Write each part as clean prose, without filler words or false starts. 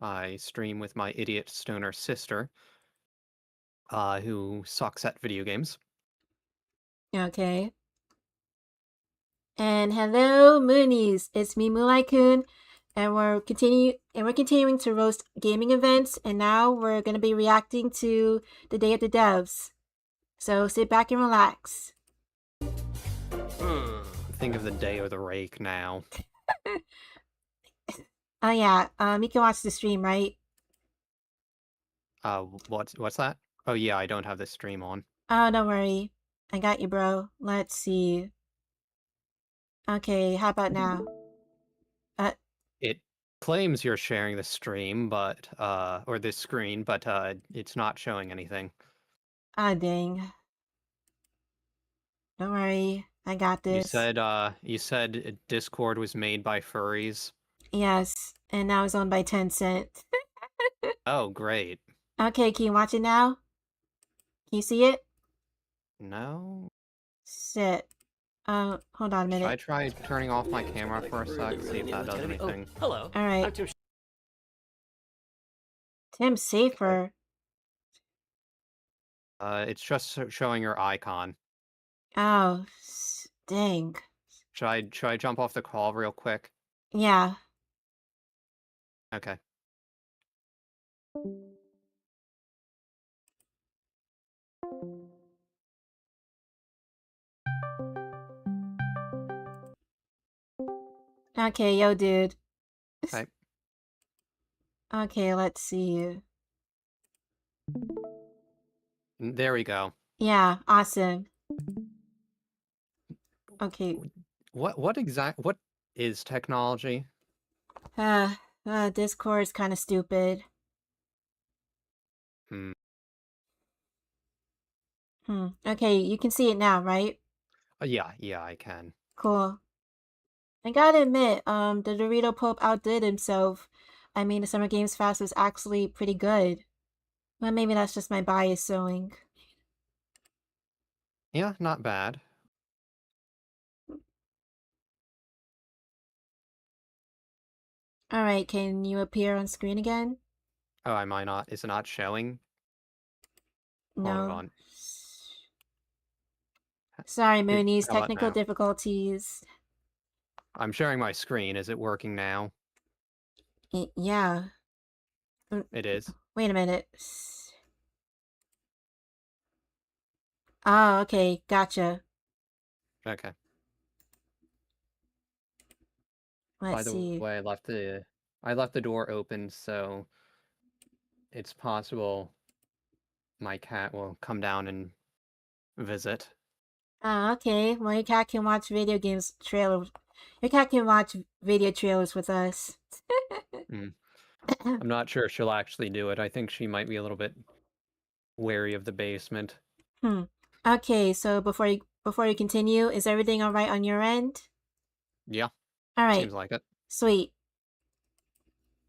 I stream with my idiot stoner sister, who sucks at video games. Okay. And hello, Moonies. It's me, Moonlight-kun, and we're continuing to roast gaming events. And now we're gonna be reacting to the Day of the Devs. So sit back and relax. Think of the day of the rake now. Oh yeah, you can watch the stream, right? What's that? Oh yeah, I don't have the stream on. Oh, don't worry. I got you, bro. Let's see. Okay, how about now? It claims you're sharing the stream, but or this screen, but it's not showing anything. Ah, dang. Don't worry. I got this. You said Discord was made by furries. Yes, and now it's owned by Tencent. Oh, great. Okay, can you watch it now? Can you see it? No. Shit. Hold on a minute. Should I try turning off my camera for a sec, see if that does anything? Oh, hello. Alright. Tim Safer. It's just showing your icon. Oh, dang. Should I jump off the call real quick? Yeah. Okay. Okay, yo, dude. Okay. Okay, let's see. There we go. Yeah, awesome. Okay. What is technology? Discord's kind of stupid. Okay, you can see it now, right? Yeah, I can. Cool. I gotta admit, the Dorito Pope outdid himself. I mean, the Summer Games Fest was actually pretty good. Well, maybe that's just my bias showing. Yeah, not bad. Alright, can you appear on screen again? Oh, I might not. Is it not showing? No. Hold on. Sorry, Moonies, How about technical now? difficulties. I'm sharing my screen. Is it working now? Yeah. It is. Wait a minute. Oh, okay, gotcha. Okay. Let's By the see. way, I left the door open, so it's possible my cat will come down and visit. Oh, okay. Well, your cat can watch video games trailers. Your cat can watch video trailers with us. I'm not sure she'll actually do it. I think she might be a little bit wary of the basement. Okay, so before you continue, is everything all right on your end? Yeah. All right. Seems like it. Sweet.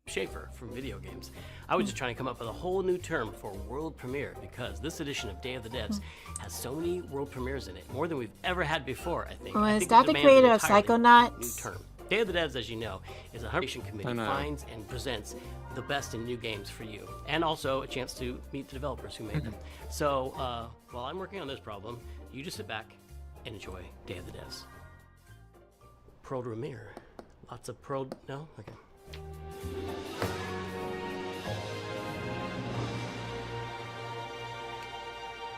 Schaefer from video games. I was just trying to come up with a whole new term for world premiere because this edition of Day of the Devs has so many world premieres in it, more than we've ever had before, I think. Well, is that the creator of Psychonauts? New term. Day of the Devs, as you know, is a creation committee finds and presents the best in new games for you, and also a chance to meet the developers who made them. So, while I'm working on this problem, you just sit back and enjoy Day of the Devs. Pro premiere. Lots of pro... No? Okay.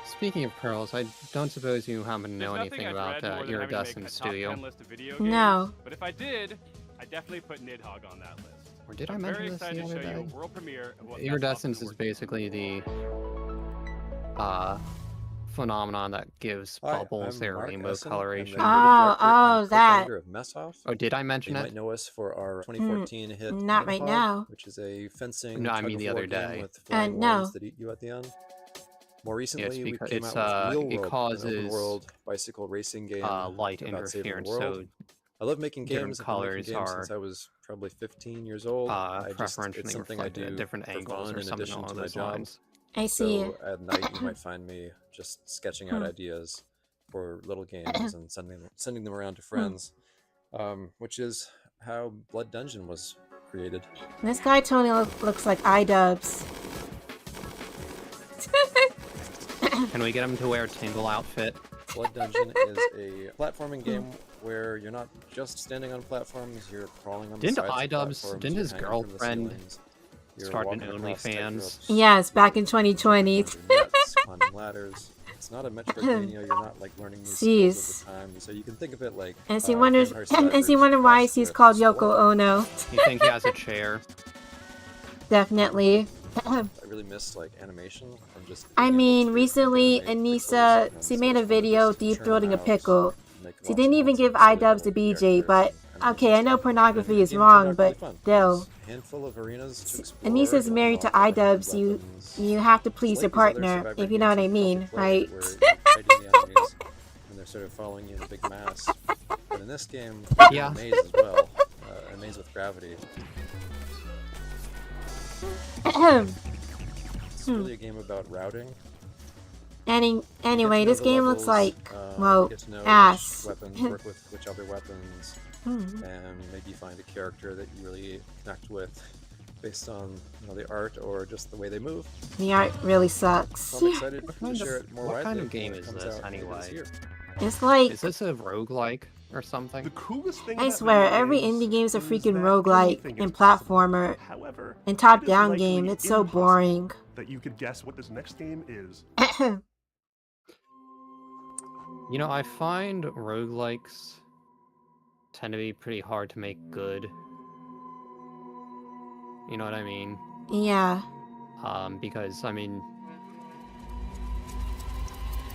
Speaking of pearls, I don't suppose you happen to know anything about Iridescence, do you? No. But if I did, I'd definitely put Nidhogg on that list. Or did I mention this the other day? World premiere of what Iridescence is basically the phenomenon that gives bubbles their rainbow coloration. Oh, that. Oh, did I mention you it? might know us for our 2014 hit Not right now. which is a fencing No, I mean the other day. with flying no. worms that eat you at the end. More recently, we because came it's, out with it Wheel Rope, causes, an open-world bicycle racing game light about saving the interference, world. so I love making different games. I've been making colors games are since I was probably 15 years old. preferentially it's something I reflected do at different for angles fun or in something addition along to my those job. lines. I see. So at night, you might find me just sketching out ideas for little games and sending them around to friends, which is how Blood Dungeon was created. This guy totally looks like iDubbbz. Can we get him to wear a Tingle outfit? Blood Dungeon is a platforming game where you're not just standing on platforms, you're crawling on the sides of platforms. Didn't his you're hanging from the girlfriend ceilings, you're start an walking across tight OnlyFans? ropes, Yes, back in 2020. climbing nets, climbing ladders. It's not a Metroidvania, you're not like learning new skills at the time, so you can think of it like And she Vampire Survivors why crossed she's with called Spore. Yoko Ono. You think he has a chair? Definitely. I really missed like animation from just. I being able mean, to recently animate Anissa, pixels she and made a stuff, video just deep churn throating a out, pickle. make She lots didn't and even lots give of silly iDubbbz little the BJ, characters but and okay, I know animations. pornography And is the game wrong, turned out but really fun. still. There's a handful of arenas to explore. Anissa's You'll married to unlock different iDubbbz. weapons. You have to please It's your like these other partner, Survivor if you know what I games you mean, can play right? where you're fighting the enemies and they're sort of following you in a big mass. But in this game, Yeah. a maze as well. A maze with gravity. It's really a game about routing. Anyway, You get to know this the game looks levels, like, you well, get to know ass. which weapons work with which other weapons, and maybe find a character that you really connect with based on the art or just the way they move. The art really sucks. So I'm excited to kind share of- it more what widely kind of when game it is comes this, out later anyway? this year. It's like, Is this a roguelike or something? The coolest thing I about swear, video every games indie game is a is freaking that roguelike anything and is possible. platformer However, and it is top-down likely game. It's so impossible boring. that you could guess what this next game is. You know, I find roguelikes tend to be pretty hard to make good. You know what I mean? Yeah. Because, I mean,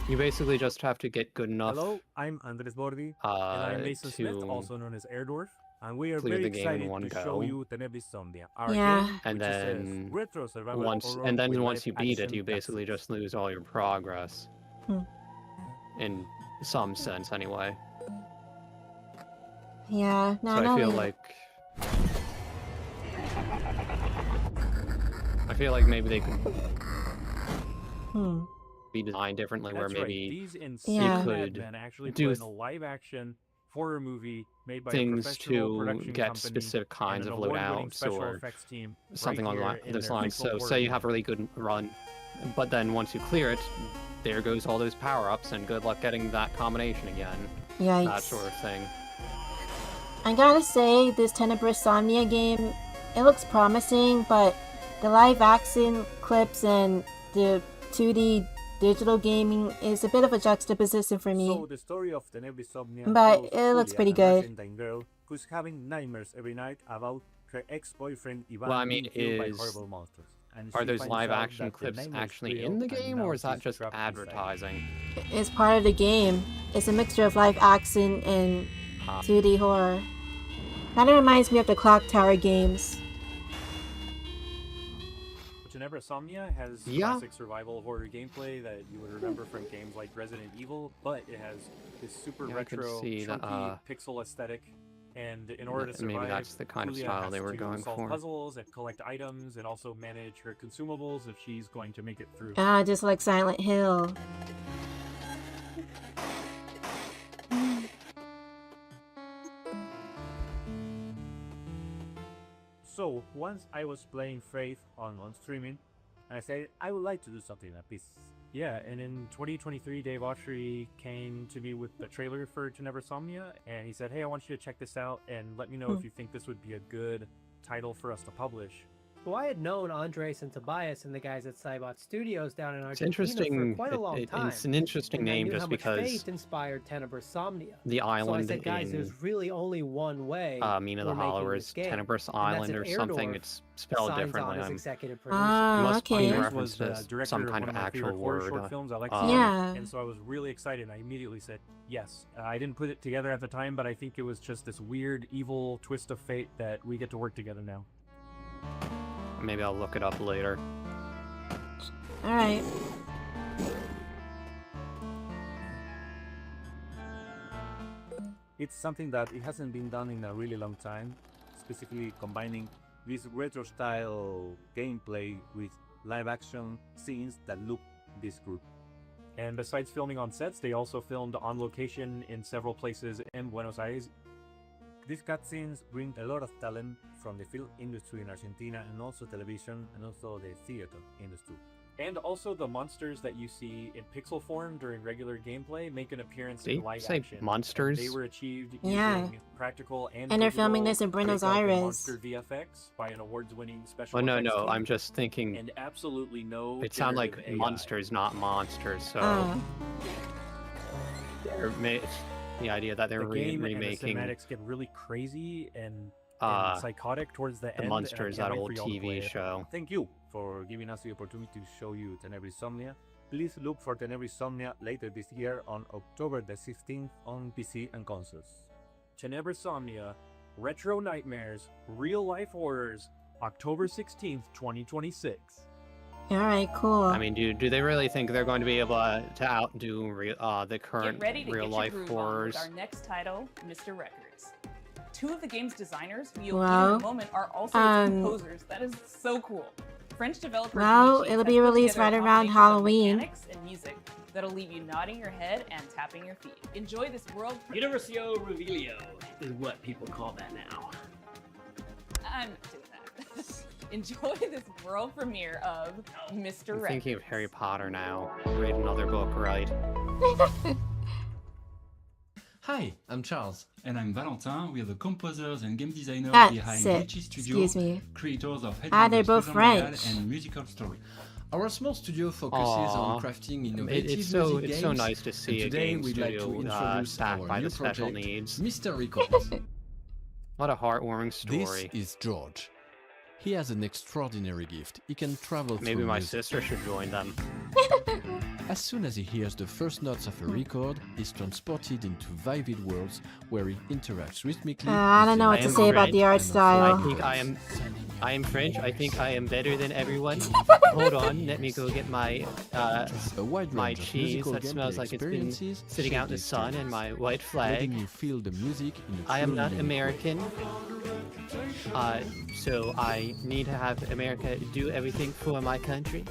you basically just have to get good enough Hello, I'm Andres Bordi, and I'm Mason Smith, to also known as Airdorf, and we are clear very the game in excited one to go. show you Tenebris Somnia, our Yeah. game, And which is a then retro survival once horror and then with once you beat it, live-action you basically cutscenes. just lose all your progress. In some sense, anyway. Yeah. No, So no. I feel like maybe they could be designed differently, where That's right. maybe These Yeah. insane could madmen actually do put in a live-action horror movie made by a things professional to production get company specific kinds and of an award-winning loadouts special or effects team something right along here in those their lines. pixel So horror say you movie. have a really good run, but then once you clear it, there goes all those power-ups, and good luck getting that combination again. Yikes. That sort of thing. I gotta say, this Tenebris Somnia game, it looks promising, but the live action clips and the 2D digital gaming is a bit of a juxtaposition for me. So the story of Tenebris Somnia But follows it looks Julia, pretty an good. Argentine girl who's having nightmares every night about her ex-boyfriend Ivan Well, I mean, being killed by horrible monsters. And Are she those finds live out action that the clips nightmare's actually real in the and game, now or is that she's just trapped inside. advertising? It's part of the game. It's a mixture of live action and 2D horror. Kinda reminds me of the Clock Tower games. Tenebris Somnia has classic survival horror gameplay that you would remember from games like Resident Evil, but it has this super Yeah, I could retro, see that, chunky pixel aesthetic. And in order to survive, maybe that's the kind of Julia style has they were to going solve for. puzzles and collect items, and also manage her consumables if she's going to make it through. Just like Silent Hill. So once I was playing Faith on streaming, and I said I would like to do something like this. Yeah, and in 2023, Dave Autry came to me with the trailer for Tenebris Somnia, and he said, "Hey, I want you to check this out and let me know if you think this would be a good title for us to publish." Well, I had known Andres and Tobias and the guys at Cybot Studios down in It's Argentina interesting. for quite a long time. It's an interesting and I name knew just how much because Faith inspired Tenebris Somnia. the So I island said, guys, in there's really only one way Mina we're the making Hollower this is game, Tenebris and that's Island if or something. Airdorf It's spelled signs differently. on as I'm executive producer. Ah, must be okay. in Andres reference was to the director some of kind one of of my actual favorite horror word. short films, Alexia. Yeah. And so I was really excited. I immediately said yes. I didn't put it together at the time, but I think it was just this weird, evil twist of fate that we get to work together now. Maybe I'll look it up later. Alright. It's something that it hasn't been done in a really long time, specifically combining this retro style gameplay with live action scenes that look this good. And besides filming on sets, they also filmed on location in several places in Buenos Aires. These cutscenes bring a lot of talent from the film industry in Argentina and also television and also the theater industry. And also the monsters that you see in pixel form during regular gameplay make an appearance in live action. Monsters? They were achieved Yeah. using practical and And they're digital filming this in Buenos breakout and Aires. monster VFX by an awards-winning special Well, no, effects no. team, I'm just thinking. and absolutely no It sounds like generative AI. monsters, not monsters. So the idea that they're The game remaking and the cinematics get really crazy and psychotic towards the end. Monsters, and I that can't old wait for y'all to play TV it. show. Thank you for giving us the opportunity to show you Tenebris Somnia. Please look for Tenebris Somnia later this year on October the 16th on PC and consoles. Tenebris Somnia, Retro Nightmares, Real Life Horrors, October 16th, 2026. Alright, cool. I mean, do they really think they're going to be able to outdo the current Get ready to real get life your groove on horrors? with our next title, Mr. Records. Two of the game's designers, who you'll Well, hear in a moment, are also its composers. That is so cool. French developer well, Michi it'll has be put released together right a around combination of Halloween. mechanics and music that'll leave you nodding your head and tapping your feet. Enjoy this world. Universio Revelio is what people call that now. I'm not doing that. Enjoy this world premiere of Mr. I'm Records. thinking of Harry Potter now. Read another book, right? Hi, I'm Charles. And I'm Valentin. We are the composers and game designers That's behind it. Macy Studio, Excuse me. creators of They're both Prison Royale French. and Musical Story. Our small studio focuses on crafting innovative It's so music it's games. so nice to and see a today game we'd like to studio introduce staffed our by new the special project, needs. Mr. Records. What a heartwarming story. This is George. He has an extraordinary gift. He can travel Maybe through my music. sister should join them. As soon as he hears the first notes of a record, he's transported into vivid worlds where he interacts rhythmically. I don't know what to say about the art style. I think I am French. I think I am better than everyone. Hold on, let me go get my my cheese that smells like it's been sitting out in the sun and my white flag. You feel the music in a I am truly not unique way. American. So I need to have America do everything for my country.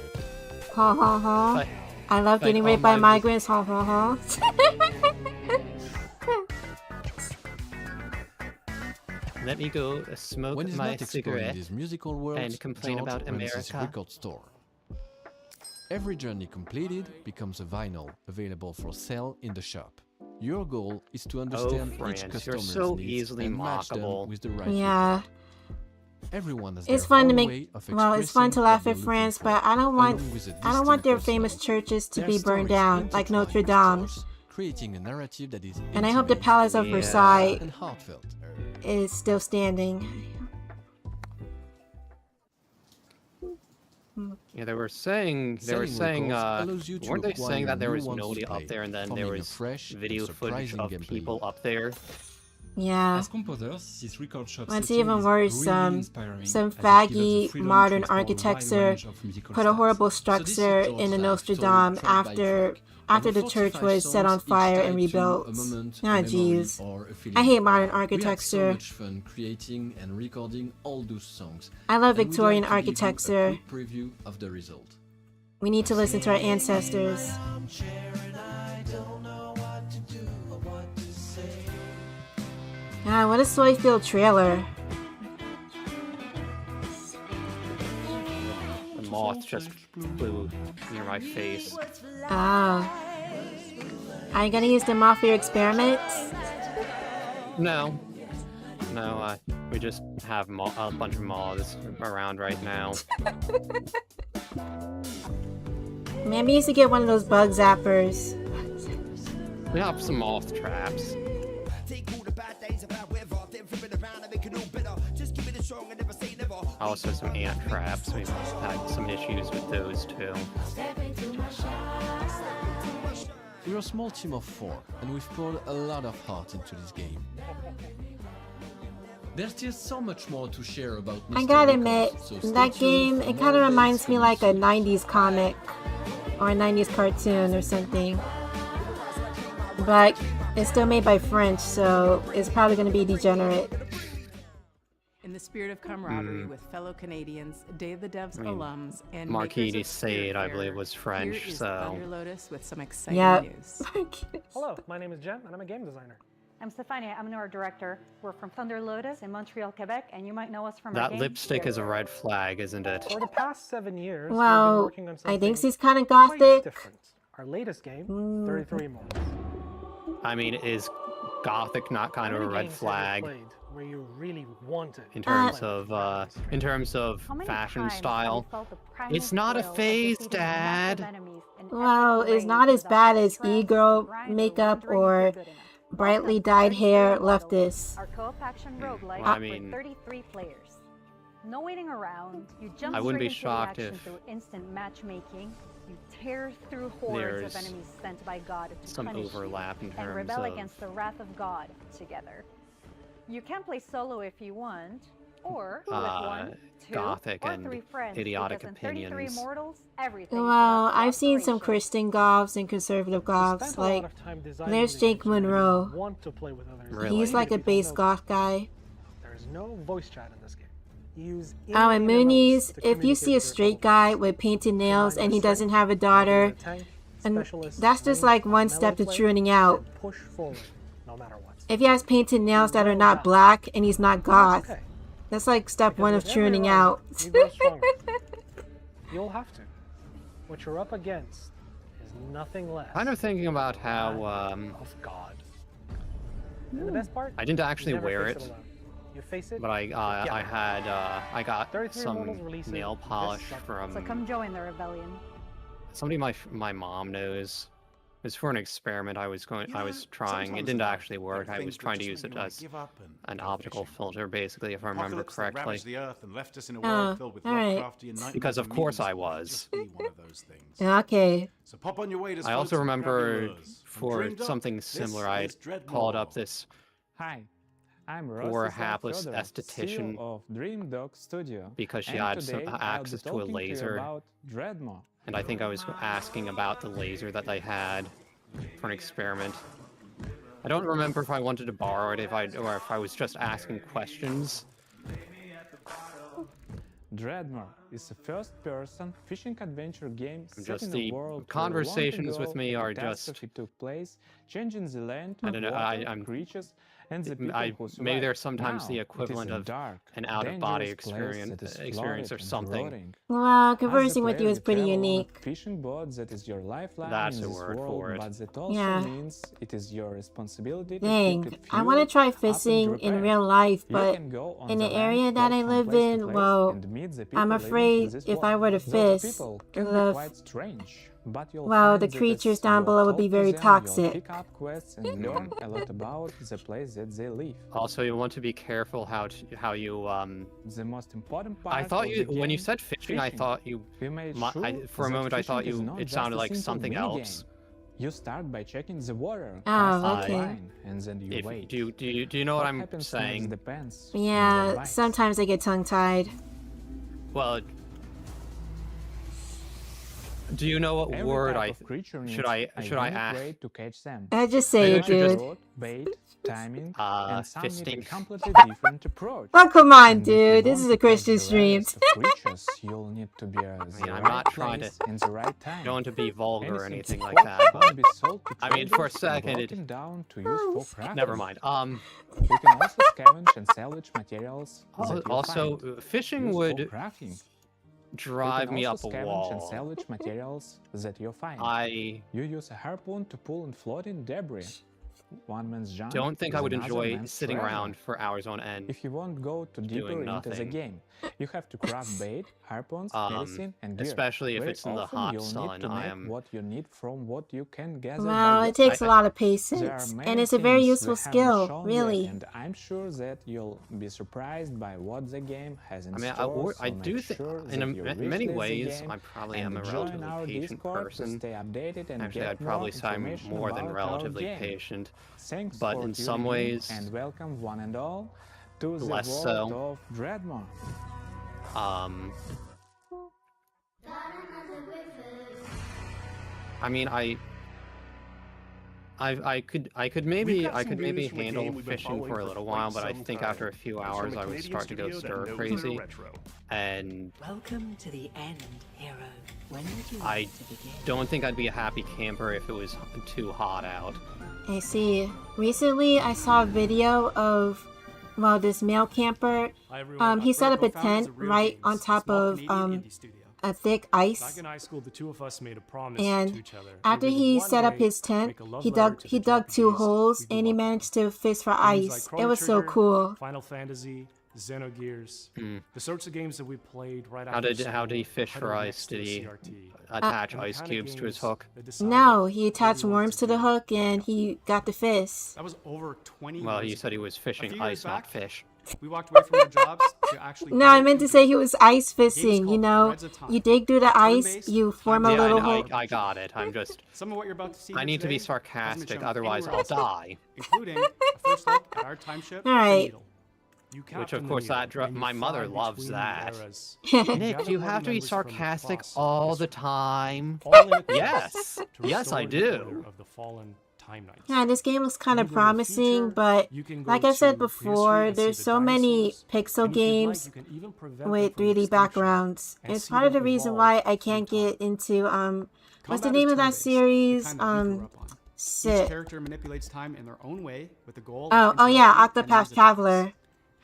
Ha ha ha. But- I love like getting all raped by my- migrants. Ha ha ha. Let me go smoke When he's my not exploring cigarette these musical worlds, and complain George about runs his America. record store. Every journey completed becomes a vinyl available for sale in the shop. Your goal is to understand each France, you're customer's so needs easily and match them mockable. with the right Yeah. record. Everyone has It's their fun to own make. way of Well, it's fun to expressing laugh what at they're France, looking but for, I don't want. along with a I don't want their distinct famous personality. churches to Their be burned stories down like intertwine Notre with Dame. yours, creating a narrative that is And I hope the intimate, Palace of Yeah. Versailles and heartfelt. is still standing. Yeah, they were saying Selling records allows you to weren't they acquire saying that there new was ones to nobody play, up there and then forming there a was fresh and video footage surprising of gameplay people loop. up there? Yeah. As composers, this record shop What's setting even is worse, really inspiring, some as it gives us the faggy freedom modern to explore a wide architecture range of musical put a styles. horrible So this is structure George's in the life Notre story Dame track by after track. after Over the church 45 was set on songs, each fire tied and to rebuilt. a moment, Ah, a memory, jeez. or a I feeling. hate modern We had so architecture. much fun creating and recording all those songs. I love And we'd Victorian like to give you a architecture. quick preview of the result. We need to listen to our ancestors. Ah, what a soy-filled trailer. The moth just flew near my face. Ah. Are you gonna use them all for your experiments? No. No, we just have a bunch of moths around right now. Maybe you should get one of those bug zappers. We have some moth traps. Also some ant traps. We've had some issues with those too. We're a small team of 4, and we've poured a lot of heart into this game. There's still so much more to share about I Mr. gotta Records, admit, so stay that tuned game, for it more kind of events reminds me coming like a soon. 90s comic or a 90s cartoon or something. But it's still made by French, so it's probably gonna be degenerate. In the spirit of camaraderie with fellow Canadians, Day of the Devs alums, and Marquis makers de of Sade, I Spiritfarer, believe, was French, here is so... Thunder Lotus with some exciting Yep. news. Hello, my name is Jem, and I'm a game designer. I'm Stefania. I'm our director. We're from Thunder Lotus in Montreal, Quebec, and you might know us from our That game. lipstick is a red flag, isn't it? For the past 7 years, we've been Well, working on I something think she's kind of quite gothic. different. Our latest game, 33 Months. I mean, is gothic not kind of a red flag Played where you really wanted in terms of fashion style? It's not a phase, Dad. Well, it's not as bad as e-girl makeup or brightly dyed hair leftist. Our co-op action roguelike I mean, with 33 players. No waiting around. You jump I wouldn't be straight into shocked the action if through instant matchmaking. You tear through hordes of there's enemies sent by God to some punish overlap in you and terms rebel of against the wrath of God together. You can play solo if you want, or with one, two, gothic or and 3 friends. idiotic because in 33 opinions. Mortals, everything is Well, about I've seen some cooperation. Christian goths and conservative goths. Like, there's Jake Monroe. Want to play with others. Really? He's like a base goth guy. There's no voice chat in this game. You use Oh, and in-game Moonies, emotes to if you communicate see a with your straight guy with painted nails and he doesn't have a daughter, and that's just like one step to tuning out. push forward, no matter what. If he has painted nails that are not black and he's not goth, that's like step one of tuning out. You grow stronger. You'll have to. What you're up against is nothing less. Kind of thinking about how of God. And the best part, I didn't actually you never wear face it, alone. You face it. but I got 33 some Mortals releases nail this polish summer. So from come join the rebellion. somebody my mom knows. It was for an experiment I was trying. It didn't actually work. I was trying to use it as an optical filter, basically, if I remember correctly. Alright. Because of course I was. Okay. So pop on your way to I also Spokes and grab your remember lures. And for dreamed up, something this similar, I is Dreadnought. called up this Hi, I'm poor Ross hapless Fedor, esthetician CEO of Dream Dog Studio, because she and had some today I'll be access to a talking to you laser. about Dreadmore. And I think I was asking about the laser that they had for an experiment. I don't remember if I wanted to borrow it, or if I was just asking questions. Dreadmore is a first-person fishing adventure game set Just in the a world conversations where with me a are catastrophe took place, changing the land, I don't know, water, I'm creatures, and the people who survived. maybe they're sometimes Now, the it is equivalent a of dark, an out-of-body dangerous place that is experience or flooded and something. rotting. Well, As the conversing with you player, is pretty travel on a unique. fishing boat that is your lifeline That's in a this word world, for it. but that also Yeah. means it is your responsibility to Dang, keep it I want to fueled try up and fishing in prepared. real life, You but can go on in the the land, area that walk I from live place to in, place, well, and meet the people I'm living in afraid this if world. I were to Those fish, people can be the quite strange, but you'll well, find the that creatures as down you below would be talk to very them, you'll toxic. pick up quests and learn a lot about the place that they live. Also, you want to be careful how you The most important part I thought of you the when you game, said fishing, I thought you we made for a sure moment that I thought fishing is you not it just sounded a like simple something minigame. else. You start by checking the water, Oh, casting a okay. line, and then you If, wait. do you know what I'm happens saying? next depends on your yeah, advice. sometimes I get tongue-tied. Well, do you know what Every word type of creature needs should I a unique ask? way to catch them. I just say Maybe it, I should just- dude. Road, bait, timing, and some need a fisting. completely different approach. Oh, come on, And if you dude. This want is to a Christian catch the stream. rarest of creatures, you'll need to be at the I'm right not trying place to- in the right time. Don't want to be vulgar or Anything anything too like hot that, won't but be sold to I mean, for a traders and second, broken down to use for crafting. never mind. You can also scavenge and salvage materials. that you Also, find. fishing Use would for crafting. drive you me can up also a scavenge and wall. salvage materials that you find. I You use a harpoon to pull and floating debris. One man's junk don't think is I would another enjoy man's sitting treasure. around for hours on end. If you won't go too deeper doing into the nothing. game, you have to craft bait, harpoons, medicine, and gear. especially if Very it's in the often hot you'll sun, need to I make am- what you need from what you can gather. Well, by it takes a walking. lot of There are patience, many and it's a very things useful we haven't skill, shown really. yet, and I'm sure that you'll be surprised by what the game has in I mean, store. I so do make think sure in that you in many reach the ways game I probably and am a join relatively our patient Discord to person. stay updated and Actually, get I'd probably more say I'm information more than about our relatively game. patient. Thanks But for in some tuning ways, and welcome one and all to the less world so. of Dreadmore. I mean, I could maybe handle fishing for a little while, but I think after a few hours I would start to go stir crazy. And welcome to the end, hero. When would you I don't think I'd be a happy camper if it was too hot out. I see. Recently, I saw a video of, well, this male camper. He set up a tent right on top of a thick ice. Back in high school, the two of us made a promise And to each other. after he set up his tent, he dug 2 holes and he managed to fish for ice. It was so cool. Final Fantasy, Xenogears, the sorts of games that we played right after. How did he fish for ice? Did he attach ice cubes to his hook? No, he attached worms to the hook and he got the fish. That was over 20 years Well, you said he was fishing ice, not fish. We walked away from our jobs to actually. No, I meant to say he was ice fishing. You know, you dig through the ice, you form a little hole. I got it. I'm just. Some of what you're about to see I need to be sarcastic, otherwise I'll die. Including a first look at our time ship. All right. Which of course my mother loves that. Nick, you have to be sarcastic all the time. Yes. Yes, I do. Yeah, this game looks kind of promising, but like I said before, there's so many pixel games with 3D backgrounds. It's part of the reason why I can't get into what's the name of that series? Each character manipulates time in their own way with the goal. Oh yeah, Octopath Traveler.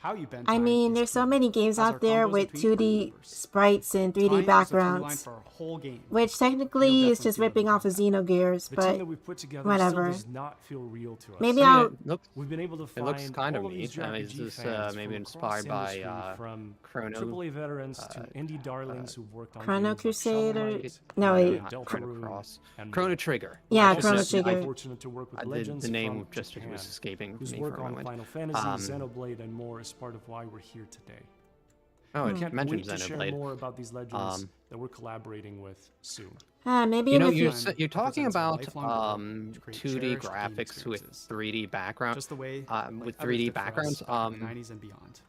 How you bend I mean, there's so many games out there with 2D sprites and 3D backgrounds, which technically is just ripping off of Xenogears, but whatever. Maybe I'll... It looks kind of neat. I mean, is this maybe inspired by Chrono? AAA veterans to indie darlings who've worked on Chrono Crusader? No, wait. Chrono Trigger. Yeah, Chrono Trigger. The name just was escaping me for a moment. Final Fantasy, Xenoblade, and more is part of why we're here today. Oh, I can't mentioned wait to share Xenoblade. more about these legends that we're collaborating with soon. Maybe you know, in the future. you're talking about 2D graphics with 3D background. Just the way with 3D backgrounds. 90s and beyond.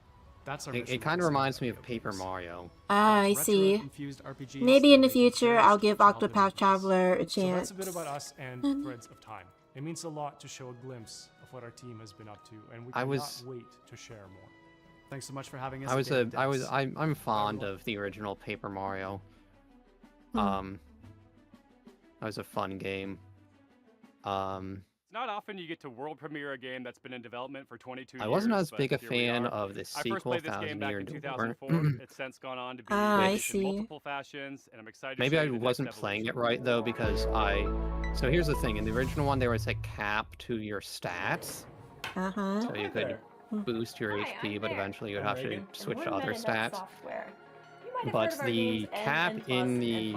That's our it kind of reminds me of Paper Mario. I see. Maybe in the future I'll give Octopath Traveler a chance. So that's a bit about us and Threads of Time. It means a lot to show a glimpse of what our team has been up to, and we cannot wait to share more. Thanks so much for having us. I'm fond of the original Paper Mario. That was a fun game. It's not often you get to world premiere a game that's been in development for 22 years. I wasn't as big a fan of the sequel, I first played this game back in 2004. It's since gone on to be released in multiple fashions, and I'm excited. Maybe I wasn't playing it right though, because So here's the thing: in the original one, there was a cap to your stats. So you could boost your HP, but eventually you'd have to switch to other stats. But the cap in the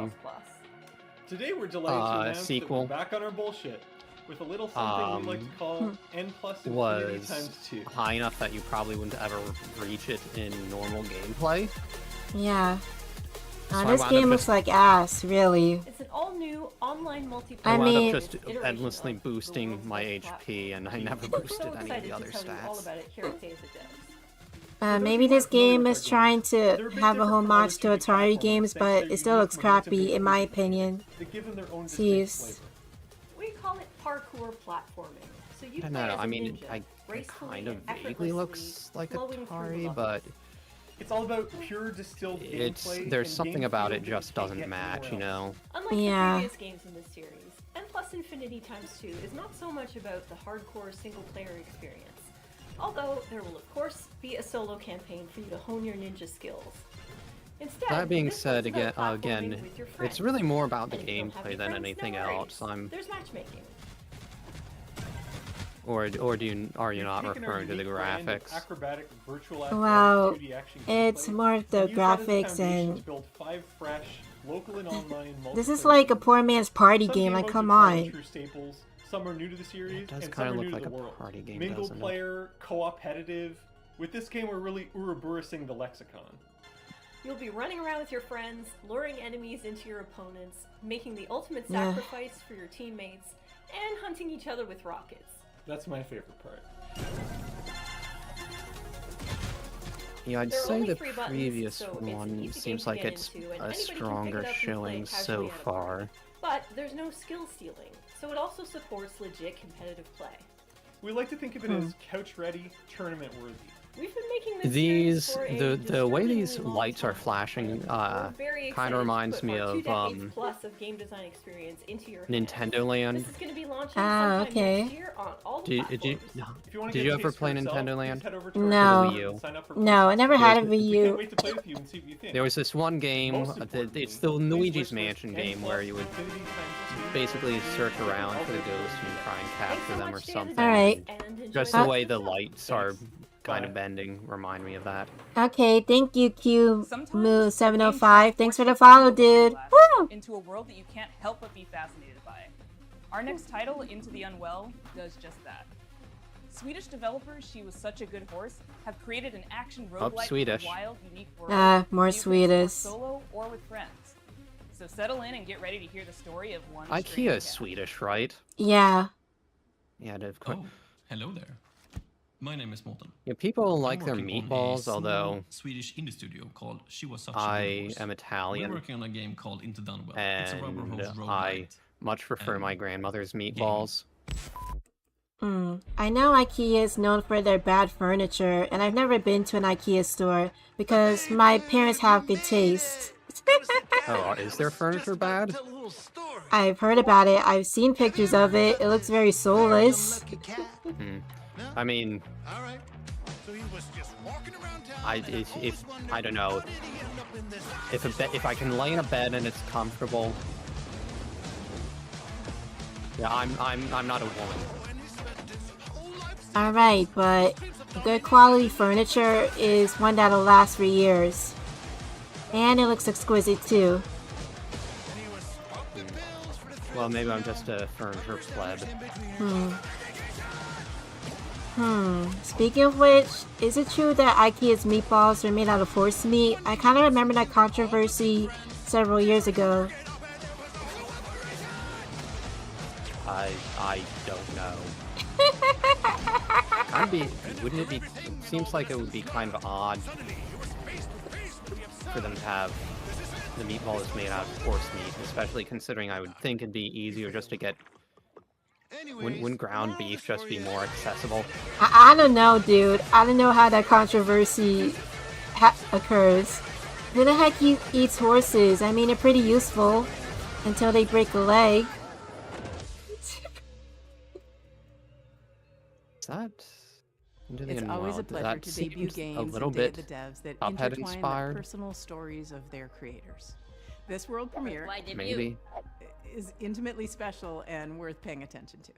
Today we're delighted to announce sequel that we're back on our bullshit with a little something we like to call N plus infinity was times 2. high enough that you probably wouldn't ever reach it in normal gameplay. Yeah. So this game looks like ass, really. It's an all-new online multiplayer. I wound up just endlessly boosting my HP, and I never boosted any of the other stats. Maybe this game is trying to have a homage to Atari games, but it still looks crappy, in my opinion. Jeez. We call it parkour platforming. So you I don't know, I mean, it kind of vaguely looks like Atari, but... It's all about pure distilled gameplay. There's something about it just doesn't match, you know? Unlike the previous games in this series, N plus Infinity times 2 is not so much about the hardcore single-player experience. Although there will of course be a solo campaign for you to hone your ninja skills. Instead, that being said, again, it's really more about the gameplay than anything else. There's matchmaking. Or are you not referring to the graphics? Wow, it's more of the graphics and... This is like a poor man's party game, like come on. Some are new to the series, and some are new like to the a world. Party game, Mingle player, co-opetitive. With this game, we're really Ouroboros-ing the lexicon. You'll be running around with your friends, luring enemies into your opponents, making the ultimate sacrifice for your teammates, and hunting each other with rockets. That's my favorite part. Yeah, I'd say the previous one seems like it's a stronger showing so far. But there's no skill stealing. so it also supports legit competitive play. We like to think of it as couch-ready, tournament-worthy. We've been making this These series for the way these lights are flashing kind of reminds me of plus of game design experience into your Nintendo Land. This is going to be launching sometime next year on all Did you ever play Nintendo Land? No. No, I never had a Wii U. We can't wait to play with you and see what you think. There was this one game, it's the Luigi's Mansion game, where you would basically search around for the ghosts and try and capture them or something. Alright. Just the way the lights are kind of bending remind me of that. Okay, thank you, Q705. Thanks for the follow, dude. Woo! Into a world that you can't help but be fascinated by. Our next title, Into the Unwell, does just that. Swedish developers She Was Such a Good Horse have created an action roguelike with a wild, unique world. More Swedish. Solo or with friends. So settle in and get ready to hear the story of one. IKEA is Swedish, right? Yeah. Yeah, hello there. My name is Morten. Yeah, people like their meatballs, although Swedish indie studio called She Was Such a I Good Horse. am Italian. We're working on a game called Into the Unwell. And it's a rubber hose roguelite. I much prefer my grandmother's meatballs. I know IKEA is known for their bad furniture, and I've never been to an IKEA store because my parents have good taste. Oh, is their furniture bad? I've heard about it. I've seen pictures of it. It looks very soulless. I mean, I don't know. If I can lay in a bed and it's comfortable, yeah, I'm not a woman. All right, but good quality furniture is one that'll last for years, and it looks exquisite too. Well, maybe I'm just a furniture pleb. Speaking of which, is it true that IKEA's meatballs are made out of horse meat? I kind of remember that controversy several years ago. I don't know. Wouldn't it be? Seems like it would be kind of odd for them to have the meatball is made out of horse meat, especially considering I would think it'd be easier just to get. Wouldn't ground beef just be more accessible? I don't know, dude. I don't know how that controversy occurs. Who the heck eats horses? I mean, they're pretty useful until they break a leg. Is that? It's always a pleasure to debut games a little and bit Day of the Devs that Cuphead intertwine inspired. the personal stories of their creators. This world premiere Maybe. is intimately special and worth paying attention to.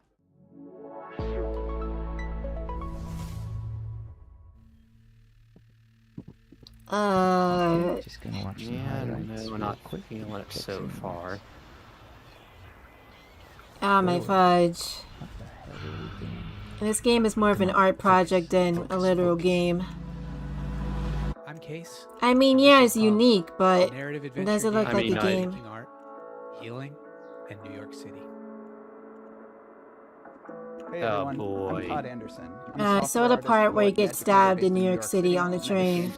Just gonna watch no, not feeling it so far. Oh my fudge. This game is more of an art project than a literal game. I'm Case. I mean, yeah, it's unique, but Narrative it doesn't look like a game. Art, healing, and New York City. Hey everyone, I'm Todd Anderson. I saw the part where he gets stabbed in New York City on the train.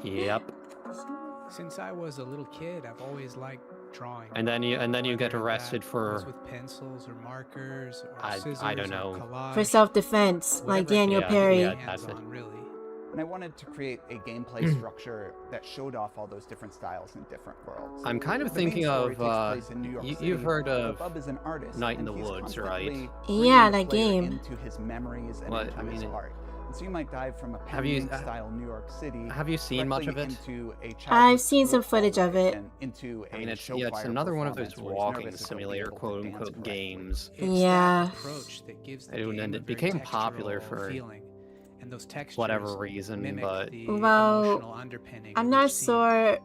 Yep. Since I was a little kid, I've always liked drawing. And then you get arrested for with pencils or markers or I don't know. For self-defense, like Daniel Perry. Yeah, that's it. And I wanted to create a gameplay structure that showed off all those different styles in different worlds. I'm kind of thinking of you've heard of Night in the Woods, right? Yeah, that game. Into his memories and into his art. And so you might dive from a style New York City. Have you seen much of it? I've seen some footage of it. I mean, it's another one of those walking simulator quote-unquote games. Yeah. And it became popular for whatever reason, but well, I'm not sure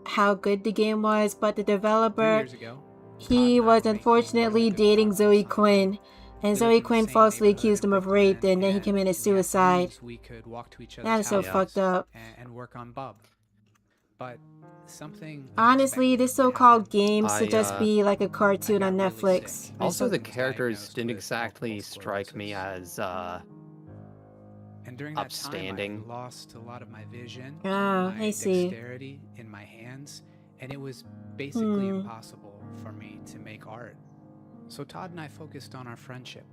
how good the game was, but the developer, he was unfortunately dating Zoe Quinn, and Zoe Quinn falsely accused him of rape, and then he committed suicide. That is so fucked up. And work on Bob. But something. Honestly, this so-called game should just be like a cartoon on Netflix. Also, the characters didn't exactly strike me as and during that upstanding. time, I lost a lot of my vision, I see. dexterity in my hands, and it was basically impossible for me to make art. So Todd and I focused on our friendship.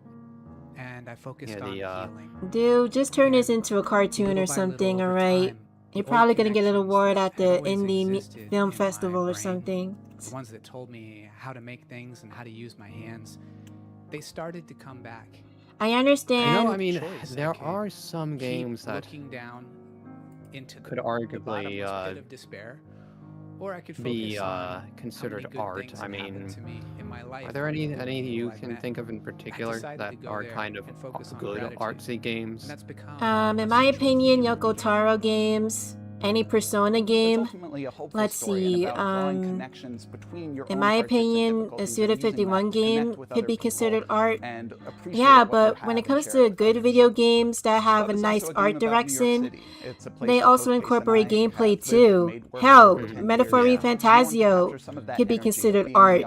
And I focused on healing. Dude, just turn this into a cartoon or something, alright? You're probably gonna get an award at the Indie Film Festival or something. The ones that told me how to make things and how to use my hands, they started to come back. I understand. I mean, there are some games that could arguably or I could be considered art. I mean, are there any you can think of in particular that are kind of good artsy games? In my opinion, Yoko Taro games, any Persona game. Let's see. In my opinion, a Suda 51 game could be considered art. Yeah, but when it comes to good video games that have a nice art direction, they also incorporate gameplay too. Hell, Metaphor Fantasio could be considered art.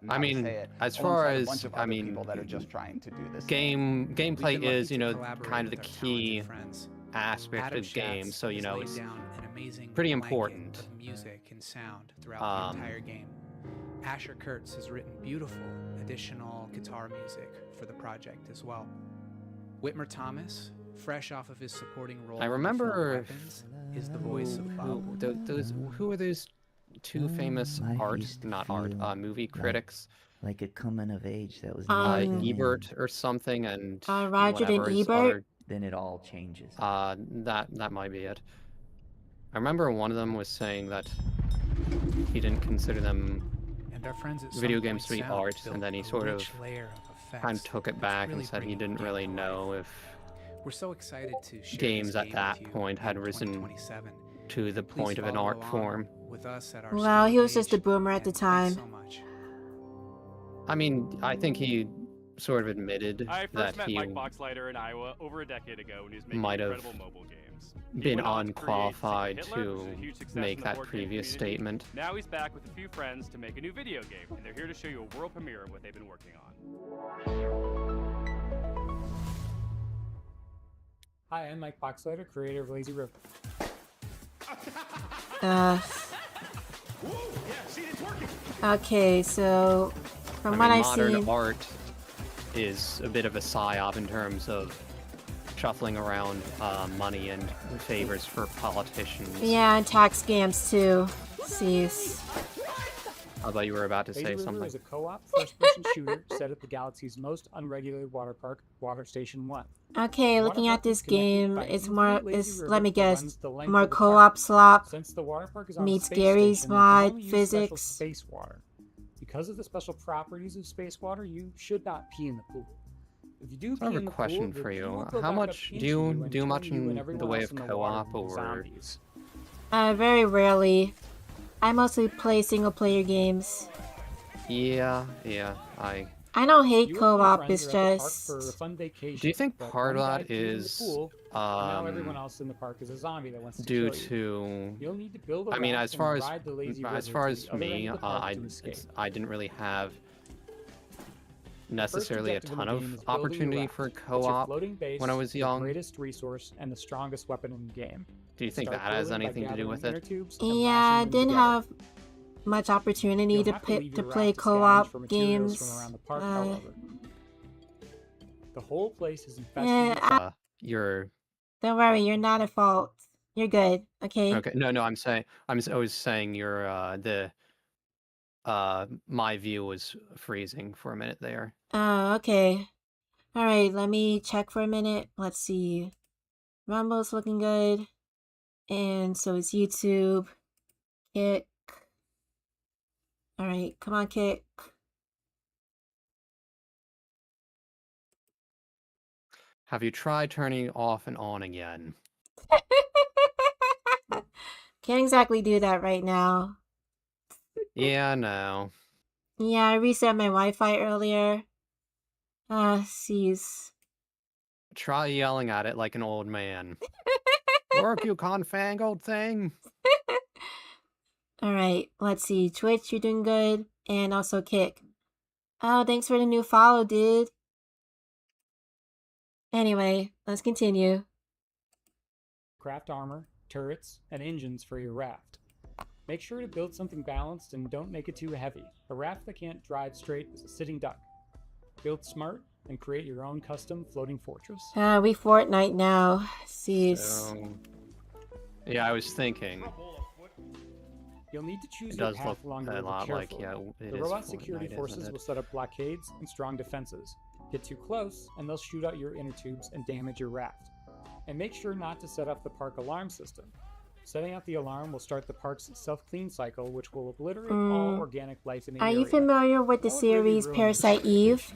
I mean, as far as gameplay is, kind of the key aspect of games, so it's pretty important. Music and sound throughout the entire game. Asher Kurtz has written beautiful additional guitar music for the project as well. Whitmer Thomas, fresh off of his supporting role, I remember is the voice of Bob. Who are those two famous movie critics? Like a coming of age that was Ebert or something, and Roger and Ebert. Then it all changes. That might be it. I remember one of them was saying that he didn't consider them video games to be art, and then he sort of kind of took it back and said he didn't really know if games at that point had risen to the point of an art form. Well, he was just a boomer at the time. I mean, I think he sort of admitted that he Mike Boxleiter in Iowa over a decade ago when he was making might have incredible mobile games. Been unqualified to make that previous statement. Now he's back with a few friends to make a new video game, and they're here to show you a world premiere of what they've been working on. Hi, I'm Mike Boxleiter, creator of Lazy River. Okay, so from what I've seen, modern art is a bit of a psyop in terms of shuffling around money and favors for politicians. Yeah, and tax scams too. Cease. I thought you were about to say Lazy something. River is a co-op first-person shooter set at the galaxy's most unregulated water park, Water Station 1. Okay, looking at this game, it's more, let me guess, more co-op slop meets Gary's mod physics. Space water. Because of the special properties of space water, you should not pee in the pool. If you do pee I have a in the question pool, for the pee you. will go How back much up do you into do and much turn you and in everyone the way else of in the water co-op into or? zombies. Very rarely. I mostly play single-player games. Yeah, I don't hate co-op. It's just. Do you think part of that is now everyone else in the park is a zombie that wants to due kill you. to? You'll need to build a I mean, raft as and far as ride the lazy river to the other me, end of the park to escape. I didn't really have necessarily a objective in ton the game of is building a opportunity raft. for It's your co-op floating base, when I was the young. greatest resource and the strongest weapon in the game. Do you think Start that has building by anything to do with gathering it? inner tubes and Yeah, I mashing them didn't together. have much opportunity You'll to have to leave your play raft to scavenge co-op for materials games. from around the park, however. The whole place is infested Yeah, You're don't worry, you're not at fault. You're good, okay? okay. No, I'm saying I was saying you're my view was freezing for a minute there. Oh, okay. Alright, let me check for a minute. Let's see. Rumble's looking good. And so is YouTube. Kick. Alright, come on, Kick. Have you tried turning off and on again? Can't exactly do that right now. Yeah, no. Yeah, I reset my Wi-Fi earlier. Cease. Try yelling at it like an old man. Work, you confangled thing. Alright, let's see. Twitch, you're doing good. And also Kick. Oh, thanks for the new follow, dude. Anyway, let's continue. craft armor, turrets, and engines for your raft. Make sure to build something balanced and don't make it too heavy. A raft that can't drive straight is a sitting duck. Build smart and create your own custom floating fortress. We Fortnite now. Jeez. So, yeah, I was thinking. You'll need to choose It your does path look along the a river lot like, carefully. yeah, it The is robot security Fortnite, forces isn't will it? set up blockades and strong defenses. Get too close, and they'll shoot out your inner tubes and damage your raft. And make sure not to set up the park alarm system. Setting out the alarm will start the park's self-clean cycle, which will obliterate all organic life in the Are area. you familiar with the series Parasite Eve?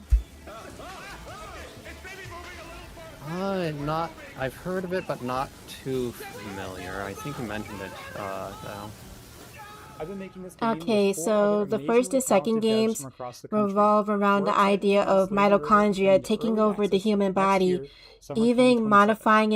Not. I've heard of it, but not too familiar. I think you mentioned it, though. I've been making this game Okay, with 4 so other the first and amazingly second talented devs games from across the country. revolve around We're the excited idea to of announce Laser River mitochondria into taking early over the access human next body, year, summer even 2027. modifying